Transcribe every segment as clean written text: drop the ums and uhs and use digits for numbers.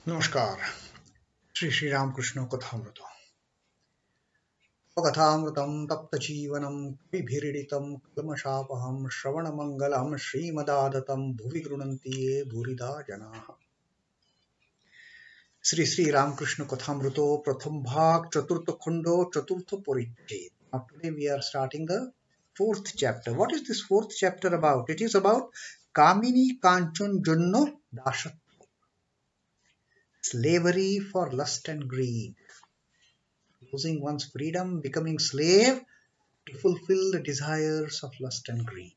नमस्कार। श्री श्री रामकृष्ण कथामृत कथामृतं तप्तजीवनं कविभिरीडितं कल्मषापहं श्रवणमङ्गलं श्रीमदादतं भुवि गृह्णन्ति ये भूरिदा जनाः। श्री श्री रामकृष्ण कथामृतो प्रथम भाग चतुर्थ खंडो चतुर्थ परिच्छेद. Now today we are starting the fourth chapter. What is this fourth chapter about? It is about Kamini Kanchan Junno Dashat, slavery for lust and greed, losing one's freedom, becoming slave to fulfill the desires of lust and greed.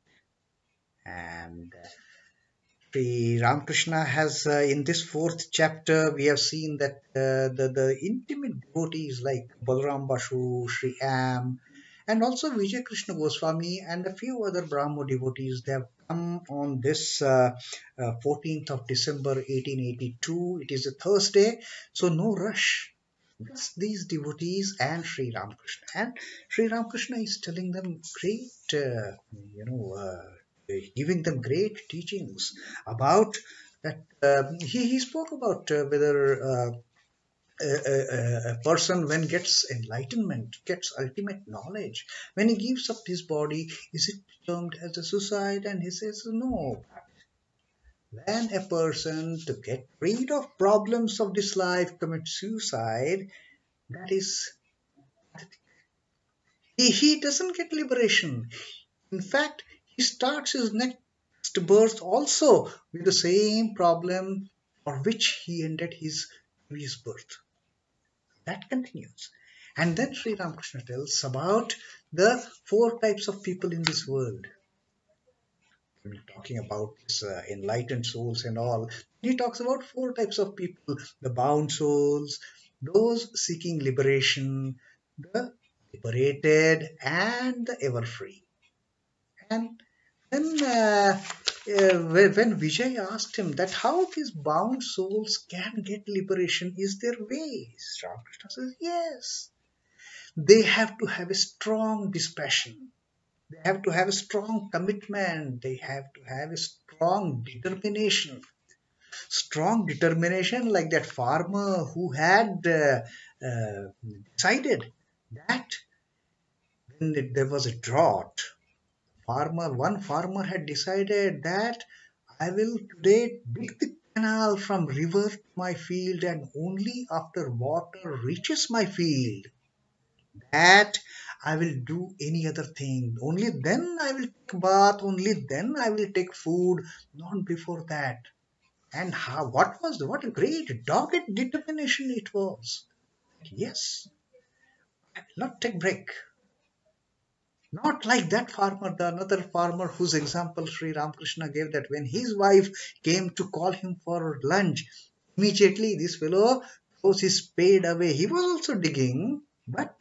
And Sri Ramakrishna has, in this fourth chapter, we have seen that the intimate devotees like Balaram Basu, Sri Am, and also Vijay Krishna Goswami and a few other Brahmo devotees, they have come on this 14th of December 1882. It is a Thursday, so no rush. Just these devotees and Sri Ramakrishna. And Sri Ramakrishna is telling them great, giving them great teachings about that. He spoke about whether a person when gets enlightenment, gets ultimate knowledge, when he gives up his body, is it termed as a suicide? And he says no. When a person to get rid of problems of this life commits suicide, that is, he doesn't get liberation. In fact, he starts his next birth also with the same problem for which he ended his previous birth. That continues. And then Sri Ramakrishna tells about the four types of people in this world. When talking about this, enlightened souls and all, he talks about four types of people: the bound souls, those seeking liberation, the liberated, and the ever free. And then when Vijay asked him that how these bound souls can get liberation, is there ways? Ramakrishna says yes. They have to have a strong dispassion. They have to have a strong commitment. They have to have a strong determination. Strong determination, like that farmer who had decided that when there was a drought, one farmer had decided that I will today dig the canal from river to my field, and only after water reaches my field that I will do any other thing. Only then I will take bath, only then I will take food, not before that. And what a great dogged determination it was. Yes, I will not take break. Not like that farmer, the another farmer whose example Sri Ramakrishna gave, that when his wife came to call him for lunch, immediately this fellow throws his spade away. He was also digging, but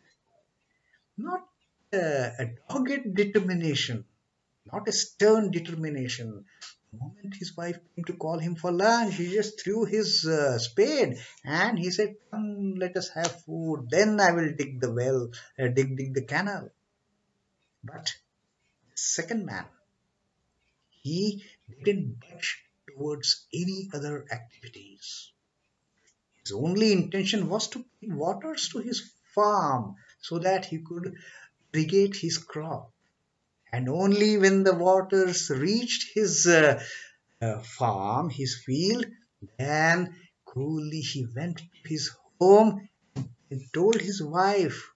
not a dogged determination, not a stern determination. The moment his wife came to call him for lunch, he just threw his spade and he said, "Come, let us have food. Then I will dig the well, dig the canal." But the second man, he didn't budge towards any other activities. His only intention was to bring waters to his farm so that he could irrigate his crop. And only when the waters reached his farm, his field, then coolly he went to his home and told his wife,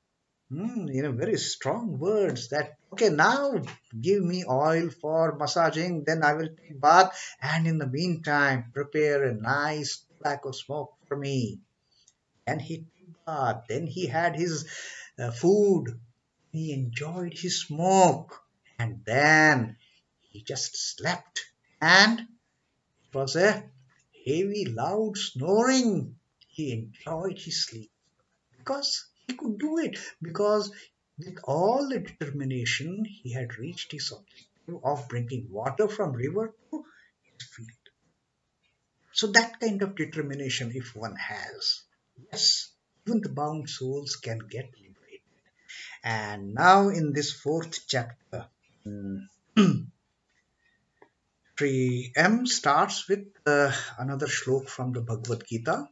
in very strong words, that okay, now give me oil for massaging, then I will take bath, and in the meantime prepare a nice tobacco smoke for me. And he took bath, then he had his food, he enjoyed his smoke, and then he just slept. And it was a heavy loud snoring. He enjoyed his sleep because he could do it, because with all the determination he had reached his objective of bringing water from river to his field. So that kind of determination, if one has, yes, even the bound souls can get liberated. And now in this fourth chapter, mm, Sri M starts with another shlok from the Bhagavad Gita.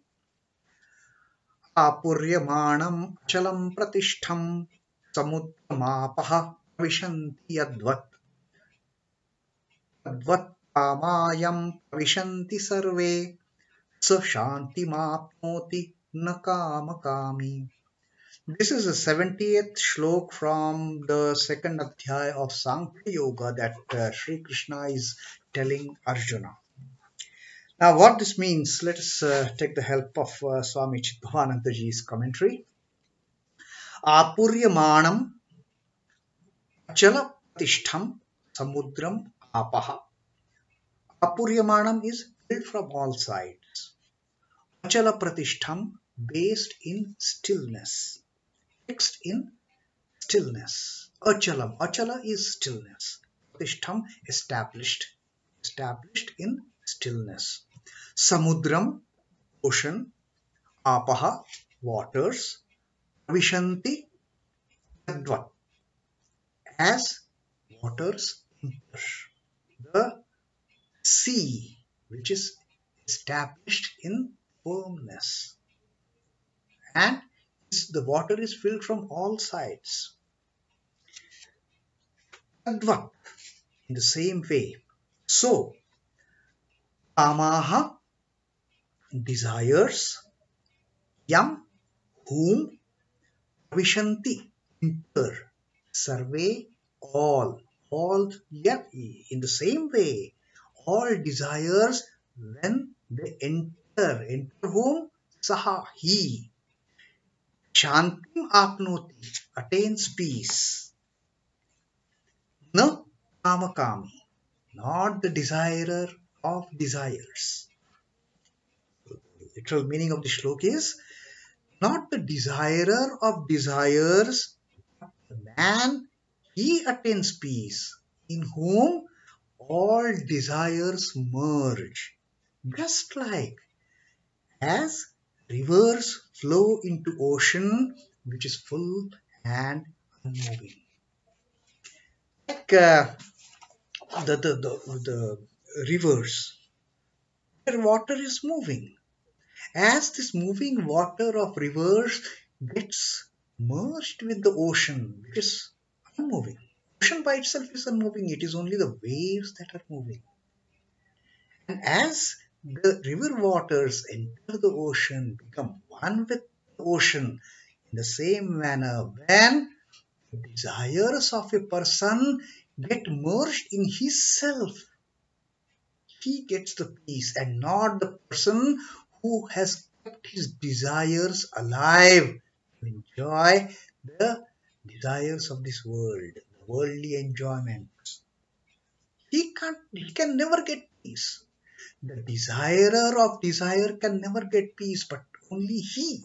आपूर्यमाणम् अचलं प्रतिष्ठं समुद्रमापः प्रविशन्ति यद्वत् तद्वत्कामायं प्रविशन्ति सर्वे स शान्तिमाप्नोति न कामकामी. This is the 70th shlok from the second adhyaya of Sankhya Yoga that Sri Krishna is telling Arjuna. Now, what this means, let us take the help of Swami Chidbhavanandaji's commentary. Apuryamanam achala pratishtham samudram apaha. Apuryamanam is filled from all sides. Achala pratishtham, based in stillness, fixed in stillness. Achalam. Achala is stillness. Pratishtham, established in stillness. Samudram, ocean. Apaha, waters. Vishanti, Tadvat, as waters enter. The sea, which is established in firmness. And the water is filled from all sides. Tadvat, in the same way. So, Kamaha, desires, Yam, whom, Vishanti, enter, Sarve, all, yeah, in the same way, all desires when they enter whom? Saha, he, Shantim apnoti, attains peace. No kamakami, not the desirer of desires. The literal meaning of the shlok is not the desirer of desires, the man, he attains peace, in whom all desires merge. Just like as rivers flow into ocean which is full and unmoving. Like the rivers, where water is moving. As this moving water of rivers gets merged with the ocean, which is unmoving. Ocean by itself is unmoving, it is only the waves that are moving. And as the river waters enter the ocean, become one with the ocean, in the same manner, when the desires of a person get merged in his self, he gets the peace, and not the person who has kept his desires alive to enjoy the desires of this world, the worldly enjoyments. He can never get peace. The desirer of desire can never get peace, but only he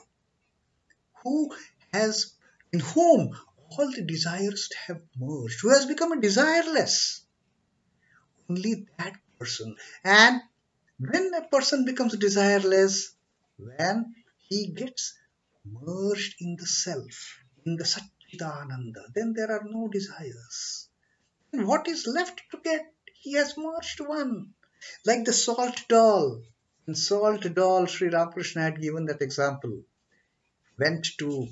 who has, in whom all the desires have merged, who has become a desireless. Only that person. And when a person becomes desireless, when he gets merged in the self, in the Satchidananda, then there are no desires. And what is left to get? He has merged one. Like the salt doll. In salt doll, Sri Ramakrishna had given that example. Went to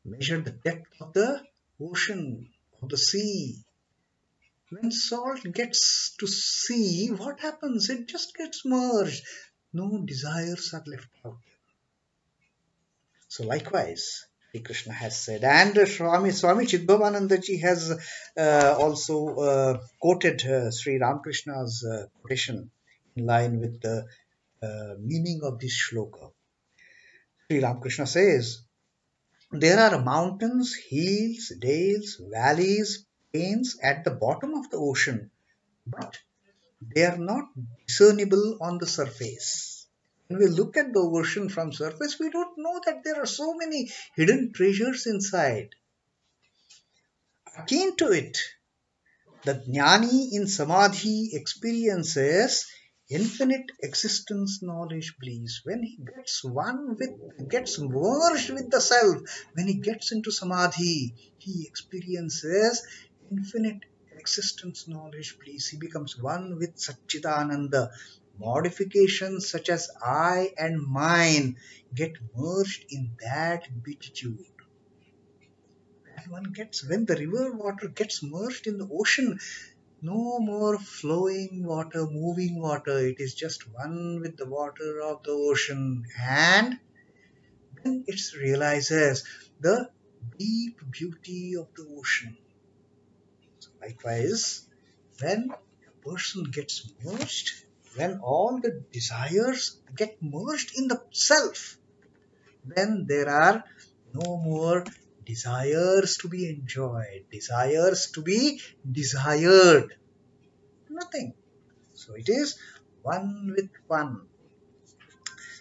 measure the depth of the ocean, of the sea. When salt gets to sea, what happens? It just gets merged. No desires are left out. So likewise, Sri Krishna has said, and Swami Chidbhavanandaji has also quoted Sri Ramakrishna's quotation in line with the meaning of this shloka. Sri Ramakrishna says, there are mountains, hills, dales, valleys, plains at the bottom of the ocean, but they are not discernible on the surface. When we look at the ocean from surface, we don't know that there are so many hidden treasures inside. Akin to it, the jnani in samadhi experiences infinite existence, knowledge, bliss. When he gets merged with the self, when he gets into samadhi, he experiences infinite existence, knowledge, bliss. He becomes one with Satchidananda. Modifications such as I and mine get merged in that beatitude. When the river water gets merged in the ocean, no more flowing water, moving water. It is just one with the water of the ocean. And then it realizes the deep beauty of the ocean. So likewise, when a person gets merged, when all the desires get merged in the self, then there are no more desires to be enjoyed, desires to be desired. Nothing. So it is one with one.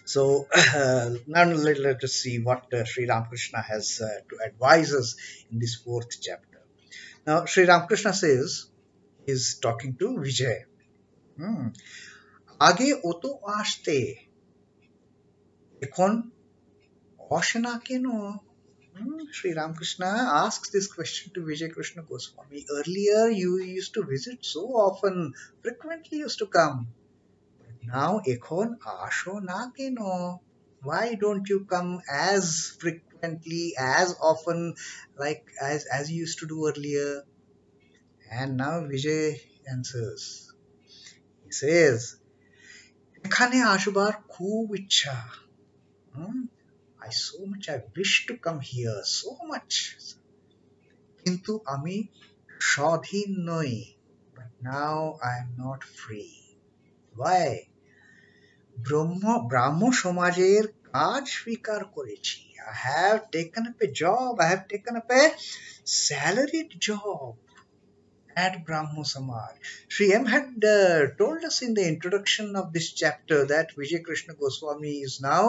So now let us see what Sri Ramakrishna has to advise us in this fourth chapter. Now Sri Ramakrishna says, is talking to Vijay. Hmm. আগে ও তো আসতে, এখন আসে না কেন? Sri Ramakrishna asks this question to Vijay Krishna Goswami. Earlier, you used to visit so often, frequently used to come. Now, এখন আসো না কেন? Why don't you come as frequently, as often, like as you used to do earlier? And now Vijay answers. He says, এখানে আসবার খুব ইচ্ছা. Hmm? I wish to come here so much. কিন্তু আমি স্বাধীন নই. But now I am not free. Why? ব্রাহ্ম সমাজের কাজ স্বীকার করেছি. I have taken up a job. I have taken up a salaried job at Brahmo Samaj. Sri M had told us in the introduction of this chapter that Vijay Krishna Goswami is now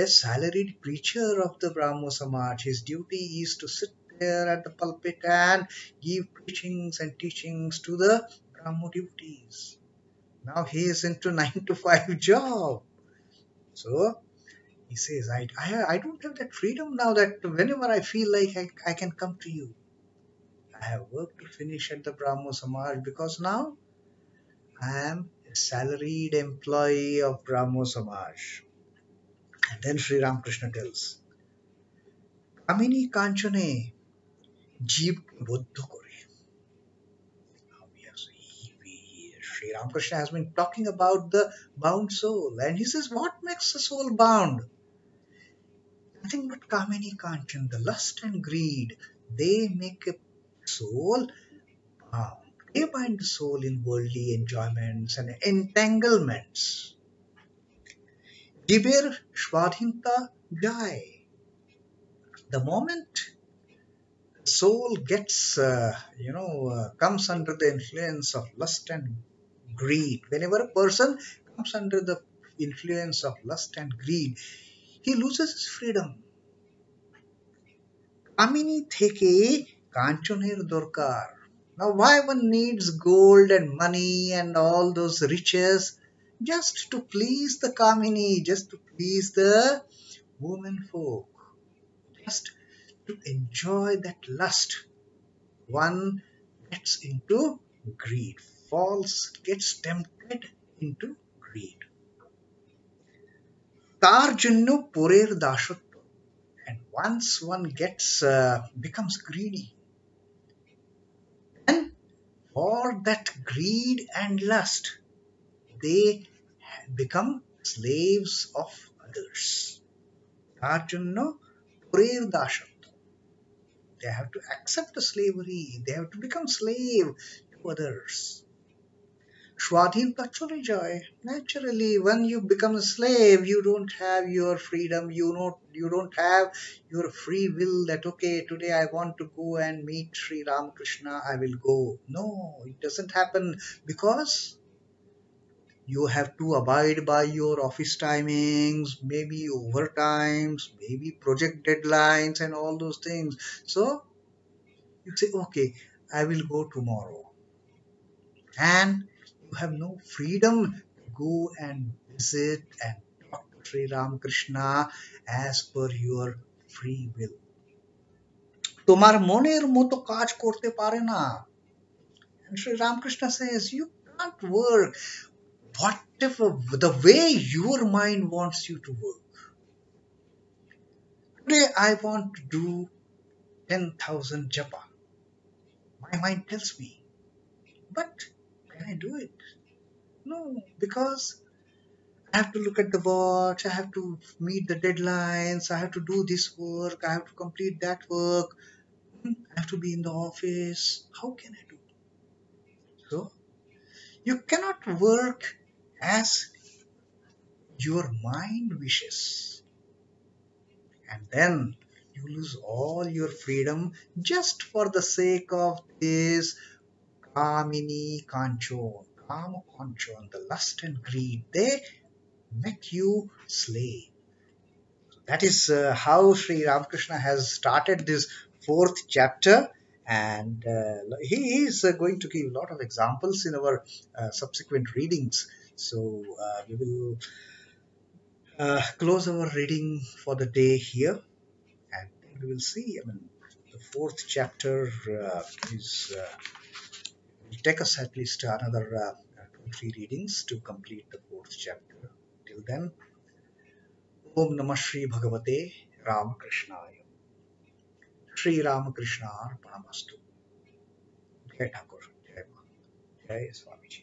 a salaried preacher of the Brahmo Samaj. His duty is to sit there at the pulpit and give preachings and teachings to the Brahmo devotees. Now he is into 9 to 5 job. So he says, I don't have that freedom now that whenever I feel like I can come to you. I have work to finish at the Brahmo Samaj because now I am a salaried employee of Brahmo Samaj. And then Sri Ramakrishna tells, Kamini Kanchane জীবকে বদ্ধ করে. Now Sri Ramakrishna has been talking about the bound soul, and he says, what makes the soul bound? Nothing but Kamini Kanchan, the lust and greed. They make a soul bound. They bind the soul in worldly enjoyments and entanglements. জীবের স্বাধীনতা যায়. The moment the soul gets, comes under the influence of lust and greed, whenever a person comes under the influence of lust and greed, he loses his freedom. কামিনী থেকে কাঞ্চনের দরকার. Now, why one needs gold and money and all those riches? Just to please the Kamini, just to please the women folk, just to enjoy that lust. One gets into greed, gets tempted into greed. তার জন্য পরের দাসত্ব. And once one becomes greedy, then for that greed and lust, they become slaves of others. তার জন্য পরের দাসত্ব. They have to accept the slavery. They have to become slave to others. স্বাধীনতা চলে যায়. Naturally, when you become a slave, you don't have your freedom. You don't have your free will that, okay, today I want to go and meet Sri Ramakrishna, I will go. No, it doesn't happen because you have to abide by your office timings, maybe overtimes, maybe project deadlines and all those things. So you say, okay, I will go tomorrow. And you have no freedom to go and visit and talk to Sri Ramakrishna as per your free will. তোমার মনের মতো কাজ করতে পারে না. And Sri Ramakrishna says, you can't work. whatever the way your mind wants you to work. Today I want to do 10,000 japa. My mind tells me, but can I do it? No, because I have to look at the watch, I have to meet the deadlines, I have to do this work, I have to complete that work, I have to be in the office. How can I do? So you cannot work as your mind wishes, and then you lose all your freedom just for the sake of this Kamini Kanchon, Kama Kanchon, the lust and greed. They make you slave. That is how Sri Ramakrishna has started this fourth chapter, and he is going to give a lot of examples in our subsequent readings. So we will close our reading for the day here, and we will see. I mean, the fourth chapter is will take us at least another 2 3 readings to complete the fourth chapter. Till then, Om Namah Shri Bhagavate Ramakrishnaaya. Shri Ramakrishna Arpanamastu. Jai Thakur. Jai Ma. Jai Swamiji.